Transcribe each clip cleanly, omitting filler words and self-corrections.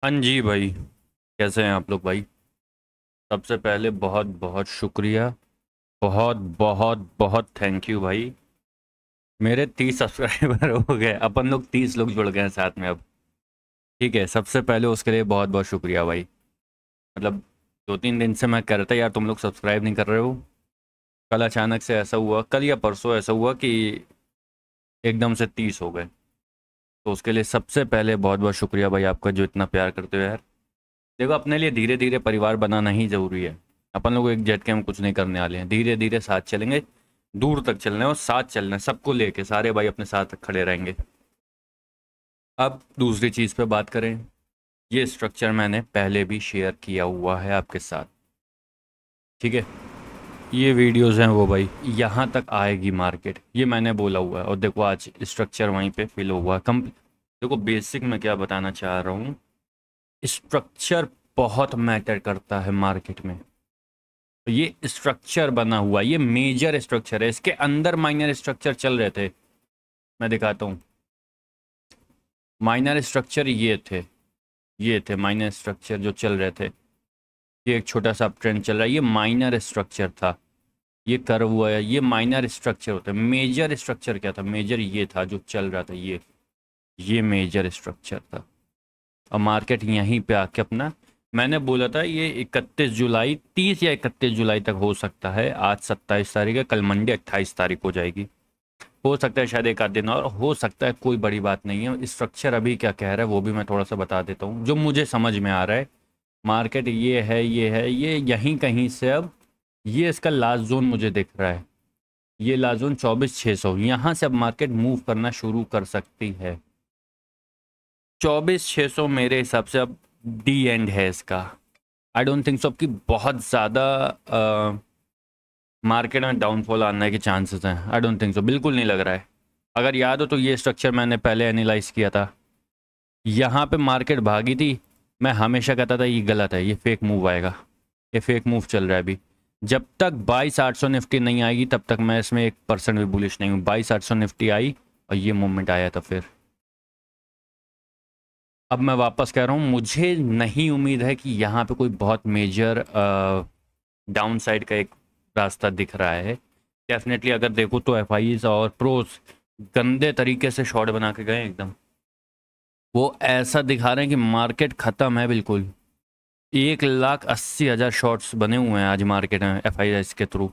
हाँ जी भाई। कैसे हैं आप लोग भाई? सबसे पहले बहुत बहुत शुक्रिया। बहुत बहुत बहुत थैंक यू भाई। मेरे 30 सब्सक्राइबर हो गए, अपन लोग 30 लोग जुड़ गए हैं साथ में अब। ठीक है, सबसे पहले उसके लिए बहुत बहुत शुक्रिया भाई। मतलब 2-3 दिन से मैं कह रहा था यार तुम लोग सब्सक्राइब नहीं कर रहे हो। कल अचानक से ऐसा हुआ, कल या परसों ऐसा हुआ कि एकदम से 30 हो गए। तो उसके लिए सबसे पहले बहुत बहुत शुक्रिया भाई आपका, जो इतना प्यार करते हो यार। देखो, अपने लिए धीरे धीरे परिवार बनाना ही जरूरी है। अपन लोग एक झटके में कुछ नहीं करने वाले हैं, धीरे धीरे साथ चलेंगे। दूर तक चलना है और साथ चलना है, सबको लेके सारे भाई अपने साथ खड़े रहेंगे। अब दूसरी चीज़ पे बात करें। ये स्ट्रक्चर मैंने पहले भी शेयर किया हुआ है आपके साथ। ठीक है, ये वीडियोस हैं वो भाई, यहाँ तक आएगी मार्केट, ये मैंने बोला हुआ है। और देखो आज स्ट्रक्चर वहीं पे फिल हुआ है कम। देखो बेसिक में क्या बताना चाह रहा हूँ, स्ट्रक्चर बहुत मैटर करता है मार्केट में। तो ये स्ट्रक्चर बना हुआ, ये मेजर स्ट्रक्चर है, इसके अंदर माइनर स्ट्रक्चर चल रहे थे। मैं दिखाता हूँ। माइनर स्ट्रक्चर ये थे माइनर स्ट्रक्चर जो चल रहे थे। ये एक छोटा सा ट्रेंड चल रहा है, ये माइनर स्ट्रक्चर था। ये कर्व हुआ है, ये माइनर स्ट्रक्चर होता है। मेजर स्ट्रक्चर क्या था? मेजर ये था जो चल रहा था, ये मेजर स्ट्रक्चर था। और मार्केट यहीं पे आके अपना, मैंने बोला था ये 31 जुलाई, 30 या 31 जुलाई तक हो सकता है। आज 27 तारीख है, कल मंडे 28 तारीख हो जाएगी। हो सकता है शायद एक आध दिन और हो सकता है, कोई बड़ी बात नहीं है। स्ट्रक्चर अभी क्या कह रहा है वो भी मैं थोड़ा सा बता देता हूँ, जो मुझे समझ में आ रहा है। मार्केट ये यहीं कहीं से अब, ये इसका लास्ट जोन मुझे दिख रहा है। ये लास्ट जोन 24,600, यहाँ से अब मार्केट मूव करना शुरू कर सकती है। 24,600 मेरे हिसाब से अब डी एंड है इसका। आई डोंट थिंक सो कि बहुत ज़्यादा मार्केट में डाउनफॉल आने के चांसेस हैं। आई डोंट थिंक सो, बिल्कुल नहीं लग रहा है। अगर याद हो तो ये स्ट्रक्चर मैंने पहले एनालाइज किया था। यहाँ पे मार्केट भागी थी। मैं हमेशा कहता था ये गलत है, ये फेक मूव आएगा। ये फेक मूव चल रहा है अभी। जब तक 22,800 निफ्टी नहीं आएगी तब तक मैं इसमें 1% भी बुलिश नहीं हूँ। 22,800 निफ्टी आई और ये मूवमेंट आया था फिर। अब मैं वापस कह रहा हूँ, मुझे नहीं उम्मीद है कि यहाँ पे कोई बहुत मेजर डाउन साइड का एक रास्ता दिख रहा है। डेफिनेटली अगर देखो तो एफ और प्रोस गंदे तरीके से शॉर्ट बना के गए एकदम। वो ऐसा दिखा रहे हैं कि मार्केट ख़त्म है बिल्कुल। 1,80,000 शॉर्ट्स बने हुए हैं आज मार्केट में एफ के थ्रू।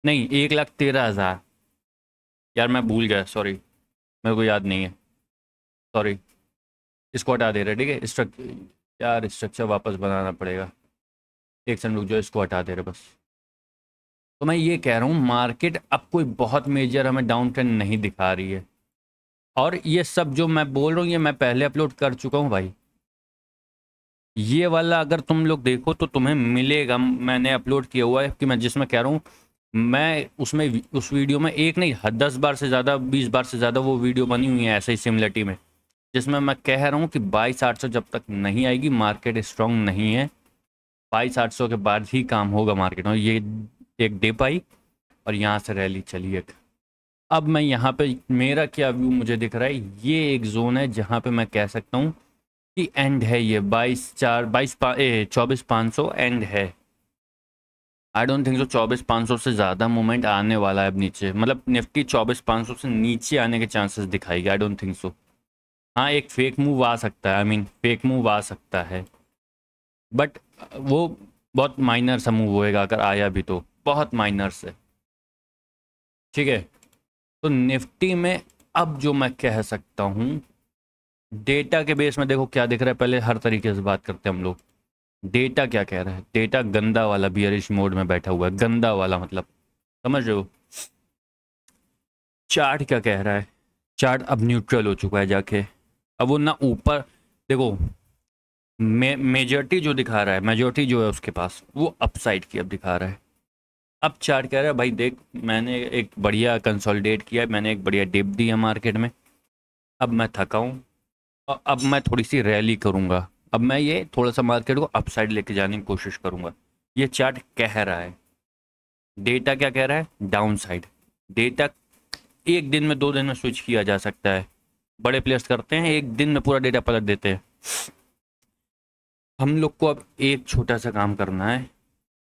नहीं, 1,13,000। यार मैं भूल गया, सॉरी, मेरे को याद नहीं है, सॉरी। इसको हटा दे रहे, ठीक है। यार स्ट्रक्चर वापस बनाना पड़ेगा। एक सेकंड रुक जाओ, इसको हटा दे रहे बस। तो मैं ये कह रहा हूँ मार्केट अब कोई बहुत मेजर हमें डाउन ट्रेंड नहीं दिखा रही है। और ये सब जो मैं बोल रहा हूँ ये मैं पहले अपलोड कर चुका हूँ भाई। ये वाला अगर तुम लोग देखो तो तुम्हें मिलेगा, मैंने अपलोड किया हुआ है कि मैं जिसमें कह रहा हूँ। मैं उसमें उस वीडियो में एक नहीं 10 बार से ज़्यादा, 20 बार से ज़्यादा वो वीडियो बनी हुई है ऐसे ही सिमिलरिटी में, जिसमें मैं कह रहा हूँ कि 22,800 जब तक नहीं आएगी मार्केट स्ट्रांग नहीं है। 22,800 के बाद ही काम होगा मार्केट में। ये एक डिप आई और यहाँ से रैली चली एक। अब मैं यहाँ पे मेरा क्या व्यू मुझे दिख रहा है, ये एक जोन है जहाँ पे मैं कह सकता हूँ कि एंड है। ये 24,500 एंड है। आई डोंट थिंक सो 24,500 से ज़्यादा मूवमेंट आने वाला है अब नीचे। मतलब निफ्टी 24,500 से नीचे आने के चांसेस दिखाएगी। I don't think so. हाँ, एक फेक मूव आ सकता है, आई मीन फेक मूव आ सकता है, बट वो बहुत माइनर सा मूव होएगा अगर आया भी तो, बहुत माइनर से। ठीक है, तो निफ्टी में अब जो मैं कह सकता हूँ, डेटा के बेस में देखो क्या दिख रहा है। पहले हर तरीके से बात करते हैं हम लोग। डेटा क्या कह रहा है? डेटा गंदा वाला बियरिश मोड में बैठा हुआ है, गंदा वाला मतलब, समझ रहे हो? चार्ट क्या कह रहा है? चार्ट अब न्यूट्रल हो चुका है जाके। अब वो ना ऊपर, देखो मेजॉरिटी जो दिखा रहा है, मेजॉरिटी जो है उसके पास वो अपसाइड की अब दिखा रहा है। अब चार्ट कह रहा है भाई देख, मैंने एक बढ़िया कंसोलिडेट किया है, मैंने एक बढ़िया डिप दी है मार्केट में। अब मैं थका हूँ और अब मैं थोड़ी सी रैली करूँगा। अब मैं ये थोड़ा सा मार्केट को अपसाइड लेके जाने की कोशिश करूँगा। ये चार्ट कह रहा है। डेटा क्या कह रहा है? Down side. डेटा एक दिन में 2 दिन में स्विच किया जा सकता है। बड़े प्लेयर्स करते हैं, एक दिन में पूरा डेटा पलट देते हैं। हम लोग को अब एक छोटा सा काम करना है,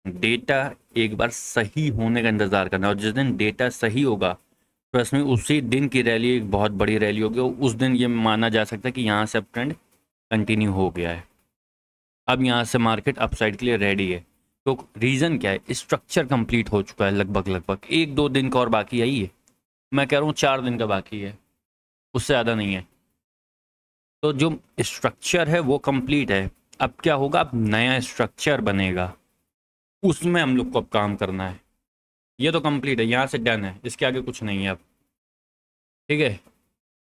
डेटा एक बार सही होने का इंतज़ार करना है। और जिस दिन डेटा सही होगा, ट्रस्ट में उसी दिन की रैली एक बहुत बड़ी रैली होगी, और उस दिन ये माना जा सकता है कि यहाँ से अब ट्रेंड कंटिन्यू हो गया है। अब यहाँ से मार्केट अपसाइड के लिए रेडी है। तो रीज़न क्या है? स्ट्रक्चर कंप्लीट हो चुका है लगभग लगभग। 1-2 दिन का और बाकी यही है। मैं कह रहा हूँ 4 दिन का बाकी है, उससे ज़्यादा नहीं है। तो जो स्ट्रक्चर है वो कंप्लीट है। अब क्या होगा? अब नया स्ट्रक्चर बनेगा, उसमें हम लोग को अब काम करना है। ये तो कंप्लीट है, यहाँ से डन है, इसके आगे कुछ नहीं है अब। ठीक है,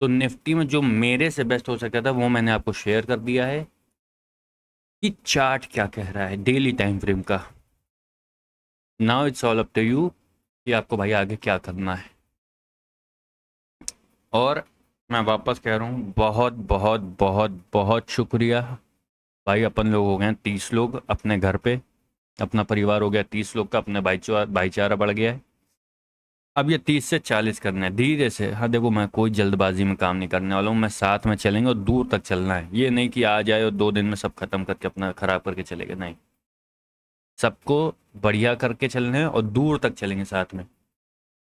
तो निफ्टी में जो मेरे से बेस्ट हो सकता था वो मैंने आपको शेयर कर दिया है कि चार्ट क्या कह रहा है डेली टाइम फ्रेम का। Now it's all up to you कि आपको भाई आगे क्या करना है। और मैं वापस कह रहा हूँ, बहुत बहुत बहुत बहुत शुक्रिया भाई। अपन लोग हो गए 30 लोग अपने घर पे, अपना परिवार हो गया 30 लोग का, अपने भाईचारा बढ़ गया है। अब ये 30 से 40 करना है धीरे से। हाँ देखो, मैं कोई जल्दबाजी में काम नहीं करने वाला हूँ, मैं साथ में चलेंगे और दूर तक चलना है। ये नहीं कि आ जाए और 2 दिन में सब खत्म करके अपना ख़राब करके चले गए, नहीं। सबको बढ़िया करके चलना है और दूर तक चलेंगे साथ में,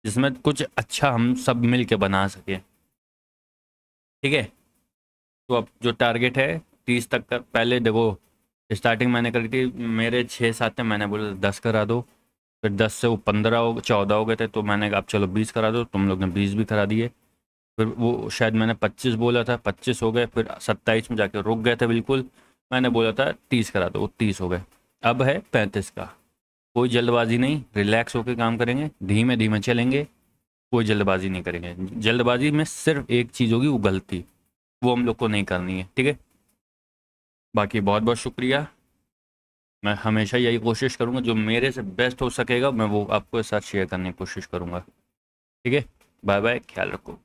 जिसमें कुछ अच्छा हम सब मिल के बना सकें। ठीक है, तो अब जो टारगेट है 30 तक का, पहले देखो स्टार्टिंग मैंने करी थी, मेरे 6-7 थे, मैंने बोला 10 करा दो। फिर 10 से वो 15 हो 14 हो गए थे, तो मैंने कहा अब चलो 20 करा दो, तुम लोग ने 20 भी करा दिए। फिर वो शायद मैंने 25 बोला था, 25 हो गए। फिर 27 में जाके रुक गए थे बिल्कुल। मैंने बोला था 30 करा दो, वो 30 हो गए। अब है 35 का। कोई जल्दबाजी नहीं, रिलैक्स होकर काम करेंगे, धीमे धीमे चलेंगे, कोई जल्दबाजी नहीं करेंगे। जल्दबाजी में सिर्फ एक चीज़ होगी, वो गलती, वो हम लोग को नहीं करनी है। ठीक है, बाकी बहुत बहुत शुक्रिया। मैं हमेशा यही कोशिश करूँगा, जो मेरे से बेस्ट हो सकेगा मैं वो आपके साथ शेयर करने की कोशिश करूँगा। ठीक है, बाय बाय, ख्याल रखो।